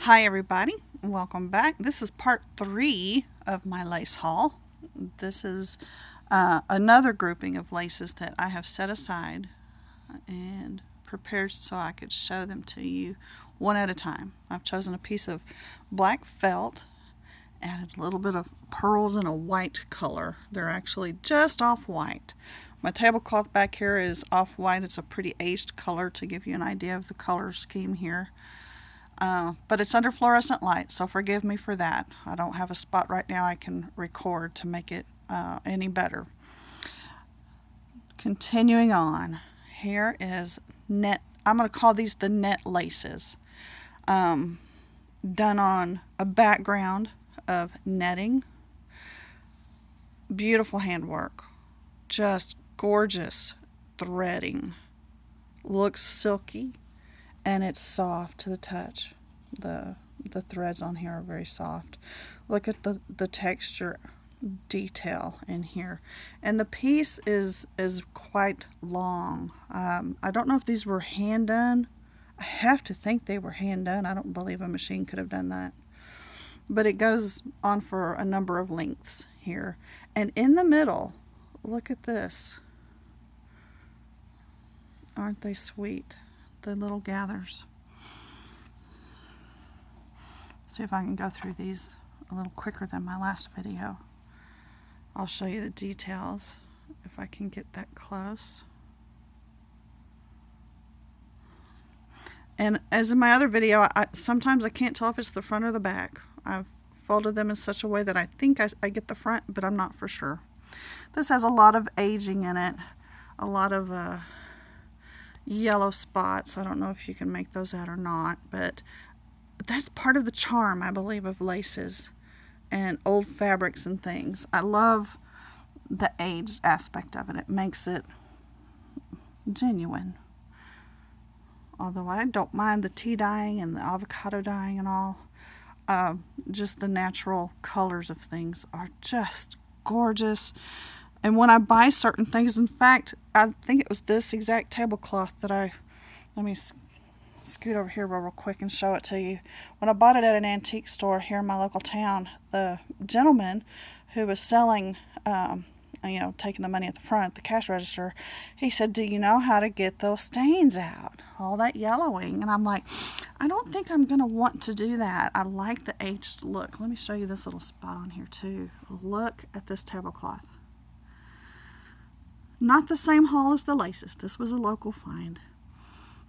Hi everybody, welcome back. This is part 3 of my lace haul. This is another grouping of laces that I have set aside and prepared so I could show them to you one at a time. I've chosen a piece of black felt, added a little bit of pearls in a white color. They're actually just off-white. My tablecloth back here is off-white. It's a pretty aged color to give you an idea of the color scheme here. But it's under fluorescent light, so forgive me for that. I don't have a spot right now I can record to make it any better. Continuing on, here is net. I'm going to call these the net laces. Done on a background of netting. Beautiful handwork. Just gorgeous threading. Looks silky. And it's soft to the touch. The threads on here are very soft. Look at the texture detail in here. And the piece is quite long. I don't know if these were hand done. I have to think they were hand done. I don't believe a machine could have done that. But it goes on for a number of lengths here. And in the middle, look at this. Aren't they sweet? The little gathers. See if I can go through these a little quicker than my last video. I'll show you the details if I can get that close. And as in my other video, sometimes I can't tell if it's the front or the back. I've folded them in such a way that I think I get the front, but I'm not for sure. This has a lot of aging in it, a lot of yellow spots. I don't know if you can make those out or not, but that's part of the charm, I believe, of laces and old fabrics and things. I love the aged aspect of it. It makes it genuine. Although I don't mind the tea dyeing and the avocado dyeing and all. Just the natural colors of things are just gorgeous. And when I buy certain things, in fact, I think it was this exact tablecloth that let me scoot over here real quick and show it to you. When I bought it at an antique store here in my local town, the gentleman who was selling, taking the money at the front, the cash register, he said, "Do you know how to get those stains out? All that yellowing." And I'm like, I don't think I'm going to want to do that. I like the aged look. Let me show you this little spot on here too. Look at this tablecloth. Not the same haul as the laces. This was a local find.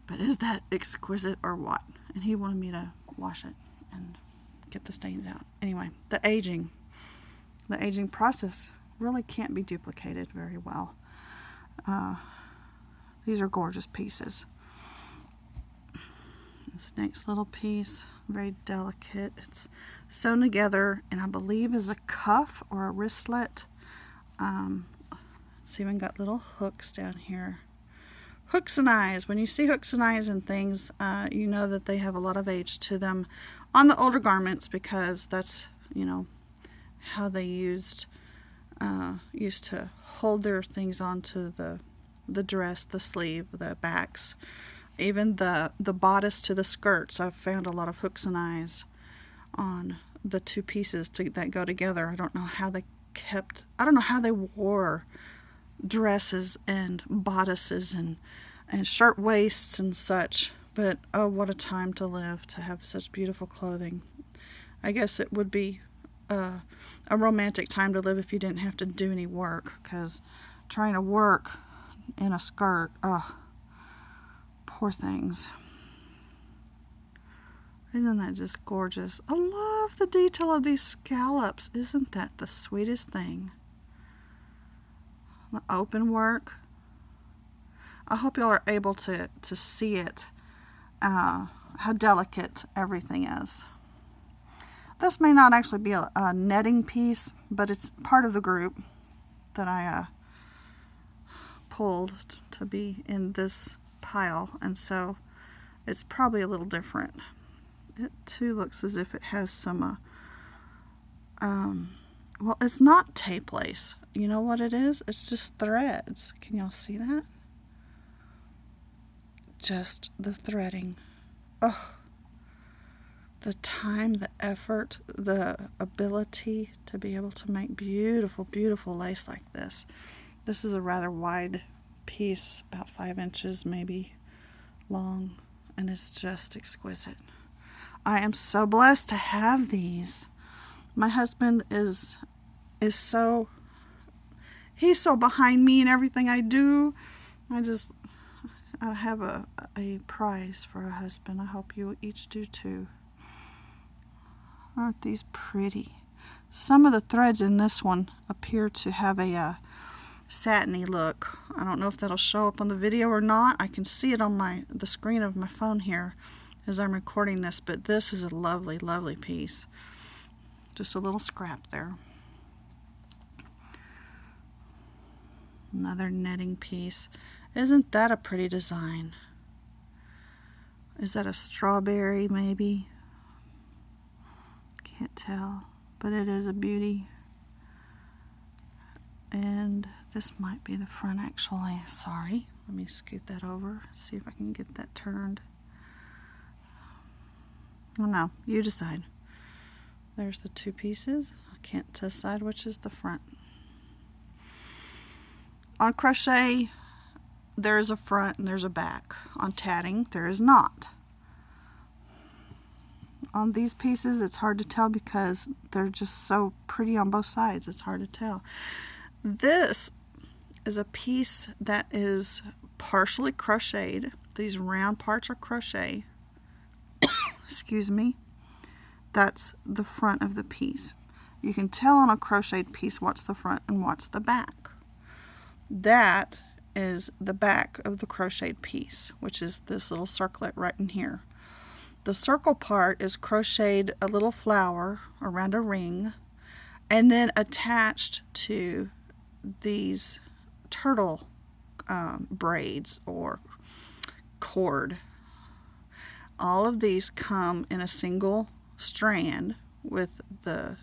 But is that exquisite or what? And he wanted me to wash it and get the stains out. Anyway, the aging process really can't be duplicated very well. These are gorgeous pieces. This next little piece, very delicate. It's sewn together, and I believe is a cuff or a wristlet. It's even got little hooks down here. Hooks and eyes. When you see hooks and eyes and things, you know that they have a lot of age to them on the older garments, because that's, how they used to hold their things onto the dress, the sleeve, the backs, even the bodice to the skirts. I've found a lot of hooks and eyes on the two pieces that go together. I don't know how they wore dresses and bodices and shirt waists and such, but oh, what a time to live, to have such beautiful clothing. I guess it would be a romantic time to live if you didn't have to do any work, because trying to work in a skirt, poor things. Isn't that just gorgeous? I love the detail of these scallops. Isn't that the sweetest thing? The open work. I hope y'all are able to see it, how delicate everything is. This may not actually be a netting piece, but it's part of the group that I pulled to be in this pile, and so it's probably a little different. It too looks as if it has some, well, it's not tape lace. You know what it is? It's just threads. Can y'all see that? Just the threading. Oh, the time, the effort, the ability to be able to make beautiful, beautiful lace like this. This is a rather wide piece, about 5 inches maybe long, and it's just exquisite. I am so blessed to have these. My husband is so, he's so behind me in everything I do. I have a prize for a husband. I hope you each do too. Aren't these pretty? Some of the threads in this one appear to have a satiny look. I don't know if that'll show up on the video or not. I can see it on the screen of my phone here as I'm recording this, but this is a lovely, lovely piece. Just a little scrap there. Another netting piece. Isn't that a pretty design? Is that a strawberry maybe? Can't tell, but it is a beauty. And this might be the front actually. Sorry, let me scoot that over, see if I can get that turned. Oh no, you decide. There's the two pieces. I can't decide which is the front. On crochet, there is a front and there's a back. On tatting, there is not. On these pieces, it's hard to tell because they're just so pretty on both sides. It's hard to tell. This is a piece that is partially crocheted. These round parts are crochet. Excuse me. That's the front of the piece. You can tell on a crocheted piece what's the front and what's the back. That is the back of the crocheted piece, which is this little circlet right in here. The circle part is crocheted a little flower around a ring and then attached to these turtle braids or cord. All of these come in a single strand with the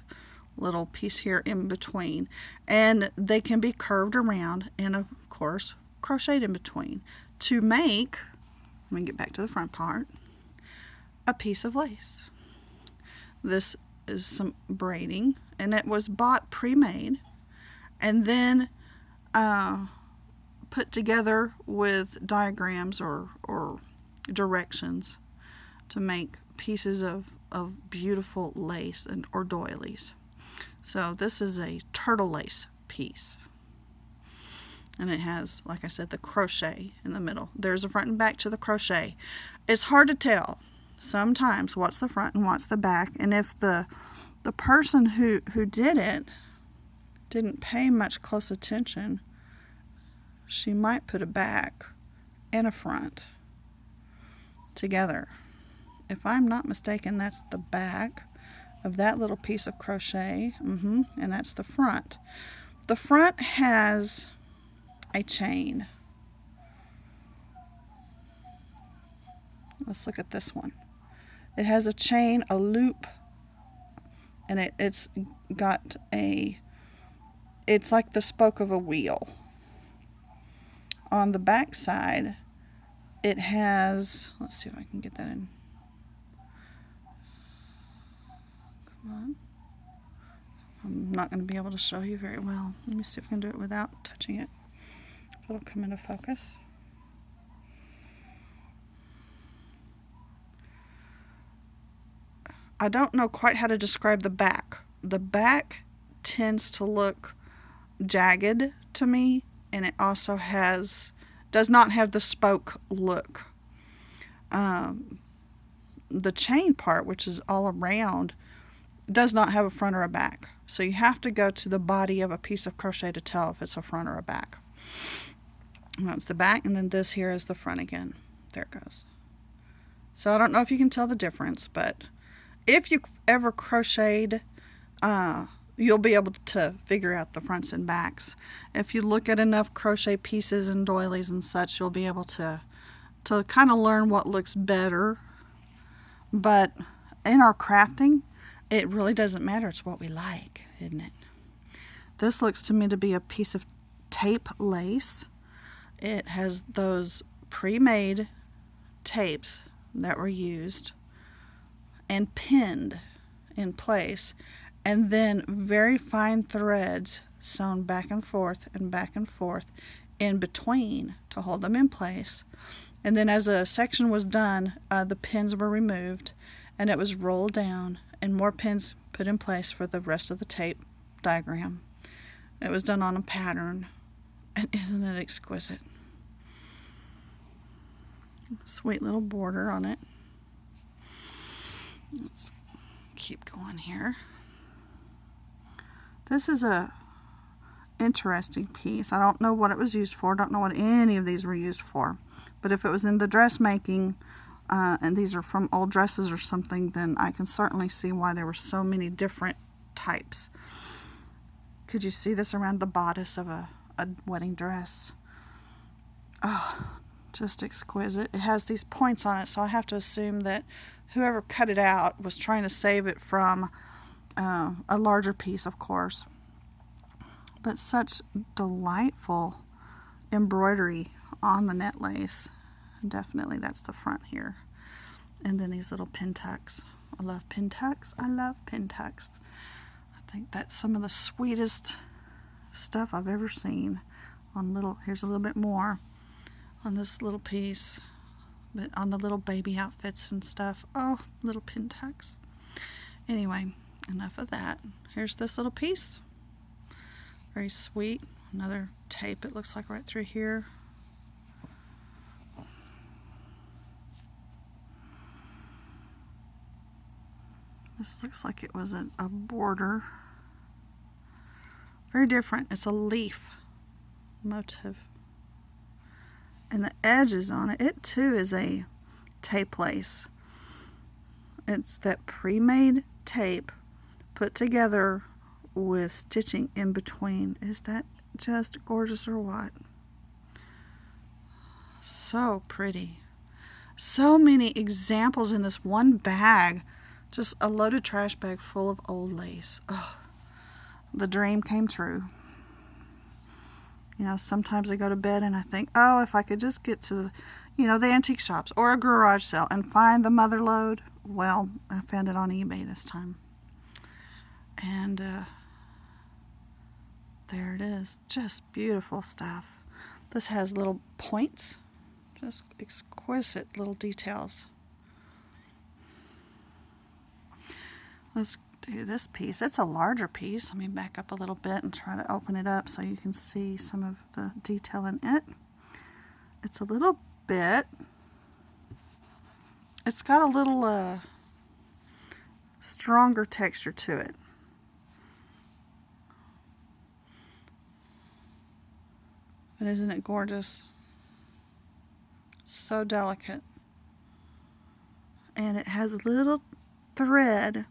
little piece here in between, and they can be curved around and of course crocheted in between to make, let me get back to the front part, a piece of lace. This is some braiding, and it was bought pre-made and then put together with diagrams or directions to make pieces of beautiful lace or doilies. So this is a turtle lace piece, and it has, like I said, the crochet in the middle. There's a front and back to the crochet. It's hard to tell sometimes what's the front and what's the back, and if the person who did it didn't pay much close attention, she might put a back and a front together. If I'm not mistaken, that's the back of that little piece of crochet, and that's the front. The front has a chain. Let's look at this one. It has a chain, a loop, and it's got it's like the spoke of a wheel. On the back side, it has, let's see if I can get that in. Come on. I'm not going to be able to show you very well. Let me see if I can do it without touching it. If it'll come into focus. I don't know quite how to describe the back. The back tends to look jagged to me, and it also does not have the spoke look. The chain part, which is all around, does not have a front or a back. So you have to go to the body of a piece of crochet to tell if it's a front or a back. And that's the back, and then this here is the front again. There it goes. So I don't know if you can tell the difference, but if you've ever crocheted, you'll be able to figure out the fronts and backs. If you look at enough crochet pieces and doilies and such, you'll be able to kind of learn what looks better. But in our crafting, it really doesn't matter. It's what we like, isn't it? This looks to me to be a piece of tape lace. It has those pre-made tapes that were used, and pinned in place, and then very fine threads sewn back and forth in between to hold them in place. And then as a section was done, the pins were removed and it was rolled down and more pins put in place for the rest of the tape diagram. It was done on a pattern, and isn't it exquisite? Sweet little border on it. Let's keep going here. This is a interesting piece. I don't know what it was used for. Don't know what any of these were used for. But if it was in the dressmaking, and these are from old dresses or something, then I can certainly see why there were so many different types. Could you see this around the bodice of a wedding dress? Oh, just exquisite. It has these points on it, so I have to assume that whoever cut it out was trying to save it from a larger piece, of course. But such delightful embroidery on the net lace. Definitely that's the front here. And then these little pin tucks. I love pin tucks. I love pin tucks. I think that's some of the sweetest stuff I've ever seen. Here's a little bit more on this little piece, but on the little baby outfits and stuff. Oh, little pin tucks. Anyway, enough of that. Here's this little piece. Very sweet. Another tape, it looks like, right through here. This looks like it was a border. Very different. It's a leaf motif. And the edges on it, it too is a tape lace. It's that pre-made tape put together with stitching in between. Is that just gorgeous or what? So pretty. So many examples in this one bag. Just a loaded trash bag full of old lace. Oh, the dream came true. You know, sometimes I go to bed and I think, oh, if I could just get to, the antique shops or a garage sale and find the mother lode. Well, I found it on eBay this time. And there it is. Just beautiful stuff. This has little points. Just exquisite little details. Let's do this piece. It's a larger piece. Let me back up a little bit and try to open it up so you can see some of the detail in it. It's a little bit. It's got a little stronger texture to it. But isn't it gorgeous? So delicate. And it has a little thread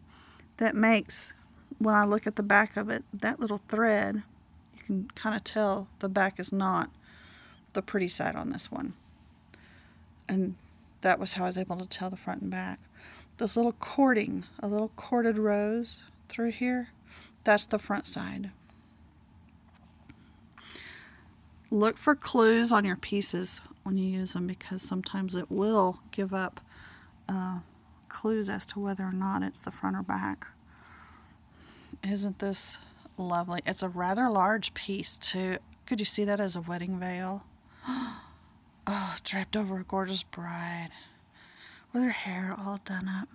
that makes, when I look at the back of it, that little thread, you can kind of tell the back is not the pretty side on this one. And that was how I was able to tell the front and back. This little cording, a little corded rose through here, that's the front side. Look for clues on your pieces when you use them, because sometimes it will give up clues as to whether or not it's the front or back. Isn't this lovely? It's a rather large piece too. Could you see that as a wedding veil? Oh, draped over a gorgeous bride with her hair all done up.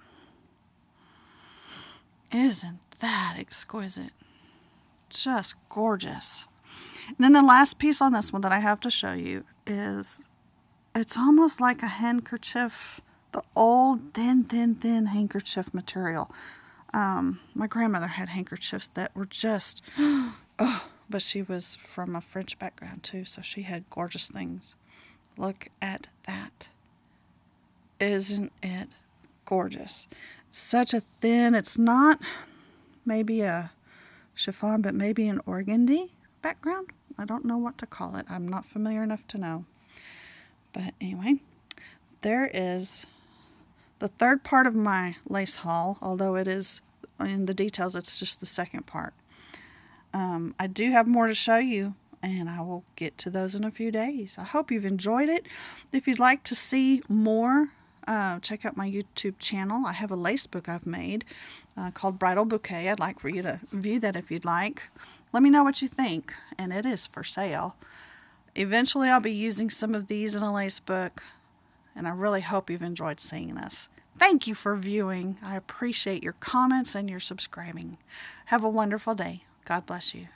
Isn't that exquisite? Just gorgeous. And then the last piece on this one that I have to show you is, it's almost like a handkerchief, the old thin handkerchief material. My grandmother had handkerchiefs that were just, oh, but she was from a French background too, so she had gorgeous things. Look at that. Isn't it gorgeous? Such a thin, it's not maybe a chiffon, but maybe an organdy background. I don't know what to call it. I'm not familiar enough to know. But anyway, there is the third part of my lace haul, although it is in the details, it's just the second part. I do have more to show you, and I will get to those in a few days. I hope you've enjoyed it. If you'd like to see more check out my YouTube channel. I have a lace book I've made called Bridal Bouquet. I'd like for you to view that if you'd like. Let me know what you think, and it is for sale. Eventually I'll be using some of these in a lace book, and I really hope you've enjoyed seeing this. Thank you for viewing. I appreciate your comments and your subscribing. Have a wonderful day. God bless you.